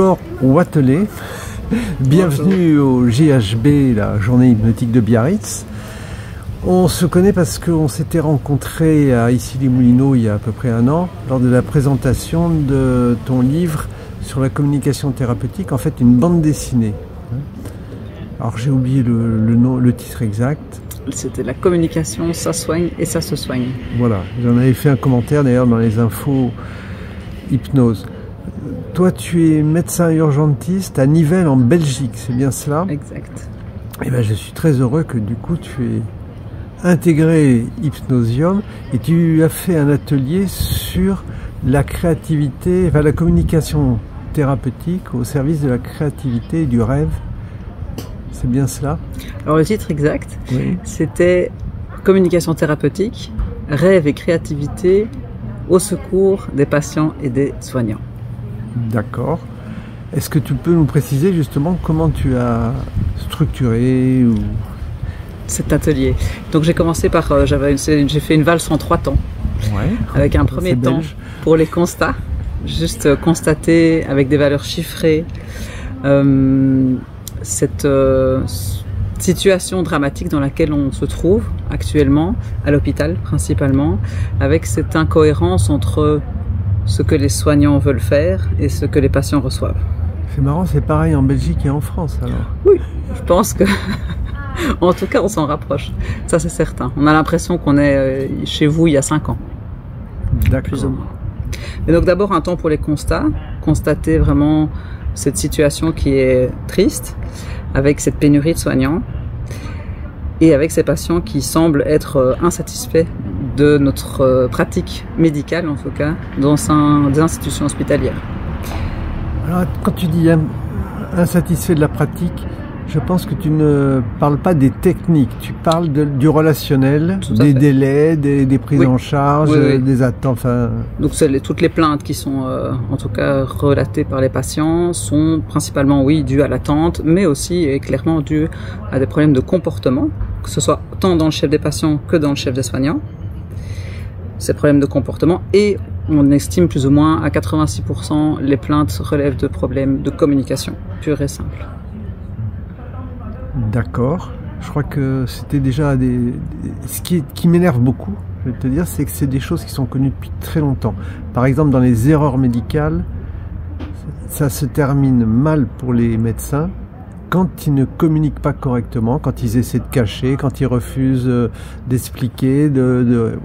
Laure Watelet, bienvenue au GHB, la journée hypnotique de Biarritz. On se connaît parce qu'on s'était rencontrés à Issy-les-Moulineaux il y a à peu près un an, lors de la présentation de ton livre sur la communication thérapeutique, en fait une bande dessinée. Alors j'ai oublié le titre exact. C'était la communication, ça soigne et ça se soigne. Voilà, j'en avais fait un commentaire d'ailleurs dans les infos hypnose. Toi, tu es médecin urgentiste à Nivelles en Belgique, c'est bien cela? Exact. Et ben, je suis très heureux que du coup tu aies intégré Hypnosium et tu as fait un atelier sur la créativité, enfin la communication thérapeutique au service de la créativité et du rêve. C'est bien cela? Alors le titre exact, oui. C'était communication thérapeutique, rêve et créativité au secours des patients et des soignants. D'accord. Est-ce que tu peux nous préciser justement comment tu as structuré cet atelier? Donc j'ai commencé par, j'ai fait une valse en 3 temps, ouais, avec un premier temps pour les constats, juste constater avec des valeurs chiffrées cette situation dramatique dans laquelle on se trouve actuellement, à l'hôpital principalement, avec cette incohérence entre ce que les soignants veulent faire et ce que les patients reçoivent. C'est marrant, c'est pareil en Belgique et en France alors? Oui, je pense que, en tout cas on s'en rapproche, ça c'est certain. On a l'impression qu'on est chez vous il y a 5 ans. D'accord. Plus ou moins. Et donc d'abord un temps pour les constats, constater vraiment cette situation qui est triste, avec cette pénurie de soignants et avec ces patients qui semblent être insatisfaits de notre pratique médicale, en tout cas, dans des institutions hospitalières. Alors, quand tu dis insatisfait de la pratique, je pense que tu ne parles pas des techniques, tu parles du relationnel, des délais, des prises en charge, des attentes. Enfin... Donc toutes les plaintes qui sont en tout cas relatées par les patients sont principalement dues à l'attente, mais aussi et clairement dues à des problèmes de comportement, que ce soit tant dans le chef des patients que dans le chef des soignants. Ces problèmes de comportement, et on estime plus ou moins à 86% les plaintes relèvent de problèmes de communication pure et simple. D'accord. Je crois que c'était déjà ce qui m'énerve beaucoup, je vais te dire, c'est que c'est des choses qui sont connues depuis très longtemps. Par exemple, dans les erreurs médicales, ça se termine mal pour les médecins quand ils ne communiquent pas correctement, quand ils essaient de cacher, quand ils refusent d'expliquer, voilà.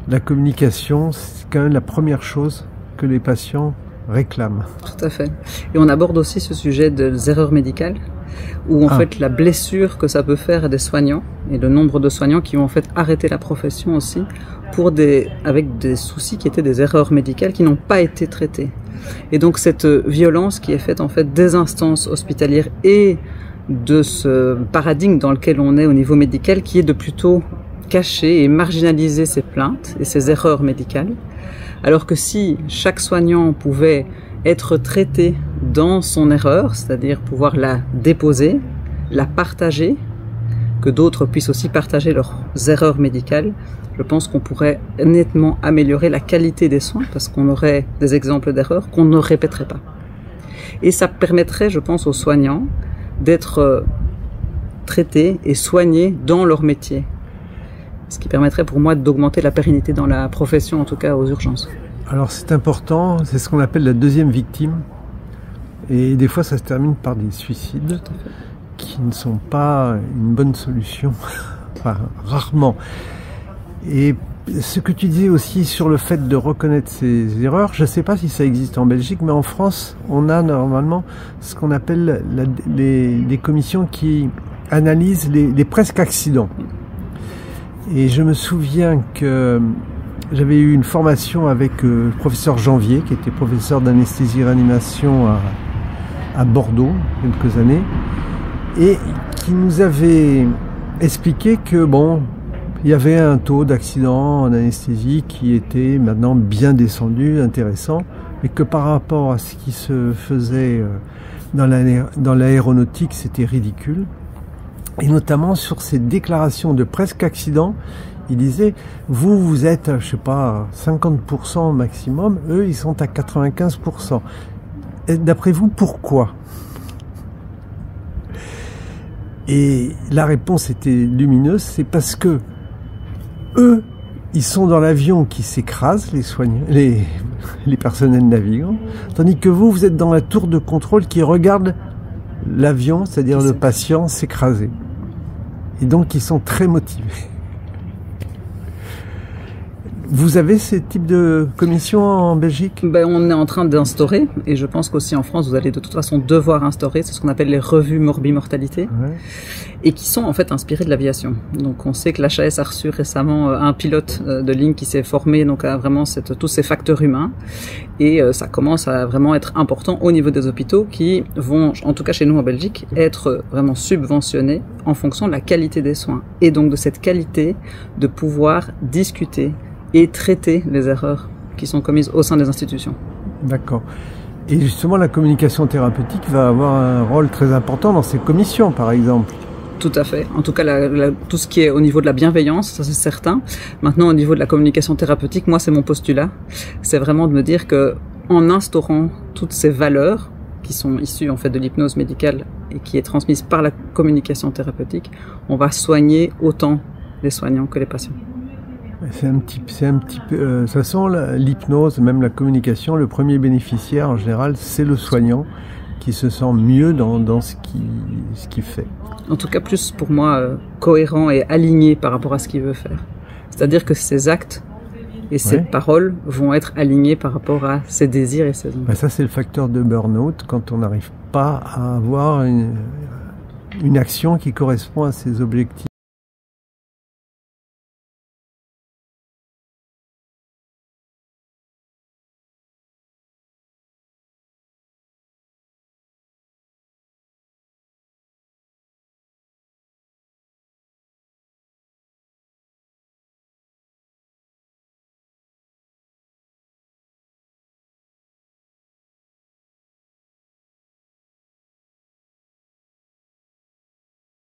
La communication, c'est quand même la première chose que les patients réclament. Tout à fait. Et on aborde aussi ce sujet des erreurs médicales, où en fait la blessure que ça peut faire à des soignants, et le nombre de soignants qui ont en fait arrêté la profession aussi, avec des soucis qui étaient des erreurs médicales qui n'ont pas été traitées. Et donc cette violence qui est faite en fait des instances hospitalières et de ce paradigme dans lequel on est au niveau médical, qui est de plutôt cacher et marginaliser ces plaintes et ces erreurs médicales, alors que si chaque soignant pouvait être traité dans son erreur, c'est-à-dire pouvoir la déposer, la partager, que d'autres puissent aussi partager leurs erreurs médicales, je pense qu'on pourrait nettement améliorer la qualité des soins, parce qu'on aurait des exemples d'erreurs qu'on ne répéterait pas. Et ça permettrait, je pense, aux soignants d'être traités et soignés dans leur métier. Ce qui permettrait pour moi d'augmenter la pérennité dans la profession, en tout cas aux urgences. Alors c'est important, c'est ce qu'on appelle la deuxième victime. Et des fois ça se termine par des suicides qui ne sont pas une bonne solution, enfin rarement. Et ce que tu disais aussi sur le fait de reconnaître ses erreurs, je ne sais pas si ça existe en Belgique, mais en France, on a normalement ce qu'on appelle les commissions qui analysent les presque accidents. Et je me souviens que j'avais eu une formation avec le professeur Janvier, qui était professeur d'anesthésie-réanimation à Bordeaux, quelques années, et qui nous avait expliqué que bon, il y avait un taux d'accident en anesthésie qui était maintenant bien descendu, intéressant, mais que par rapport à ce qui se faisait dans l'aéronautique, c'était ridicule. Et notamment sur ces déclarations de presque accident, il disait, vous êtes, je sais pas, 50% maximum, eux, ils sont à 95%. d'après vous, pourquoi? Et la réponse était lumineuse, c'est parce que eux, ils sont dans l'avion qui s'écrase, les soignants, les personnels navigants, tandis que vous, vous êtes dans la tour de contrôle qui regarde l'avion, c'est-à-dire le patient, s'écraser. Et donc, ils sont très motivés. Vous avez ces types de commissions en Belgique? Ben, on est en train d'instaurer, et je pense qu'aussi en France, vous allez de toute façon devoir instaurer, c'est ce qu'on appelle les revues morbimortalité, et qui sont en fait inspirées de l'aviation. Donc on sait que l'HAS a reçu récemment un pilote de ligne qui s'est formé donc à vraiment tous ces facteurs humains, et ça commence à vraiment être important au niveau des hôpitaux qui vont, en tout cas chez nous en Belgique, être vraiment subventionnés en fonction de la qualité des soins, et donc de cette qualité de pouvoir discuter et traiter les erreurs qui sont commises au sein des institutions. D'accord. Et justement, la communication thérapeutique va avoir un rôle très important dans ces commissions, par exemple. Tout à fait. En tout cas, tout ce qui est au niveau de la bienveillance, ça c'est certain. Maintenant, au niveau de la communication thérapeutique, moi, c'est mon postulat. C'est vraiment de me dire que, en instaurant toutes ces valeurs qui sont issues en fait de l'hypnose médicale et qui est transmise par la communication thérapeutique, on va soigner autant les soignants que les patients. C'est un petit peu, de toute façon, l'hypnose, même la communication, le premier bénéficiaire en général, c'est le soignant qui se sent mieux dans ce qu'il fait. En tout cas, plus pour moi, cohérent et aligné par rapport à ce qu'il veut faire. C'est-à-dire que ses actes et ses paroles vont être alignés par rapport à ses désirs et ses envies. Ben ça, c'est le facteur de burn-out, quand on n'arrive pas à avoir une action qui correspond à ses objectifs.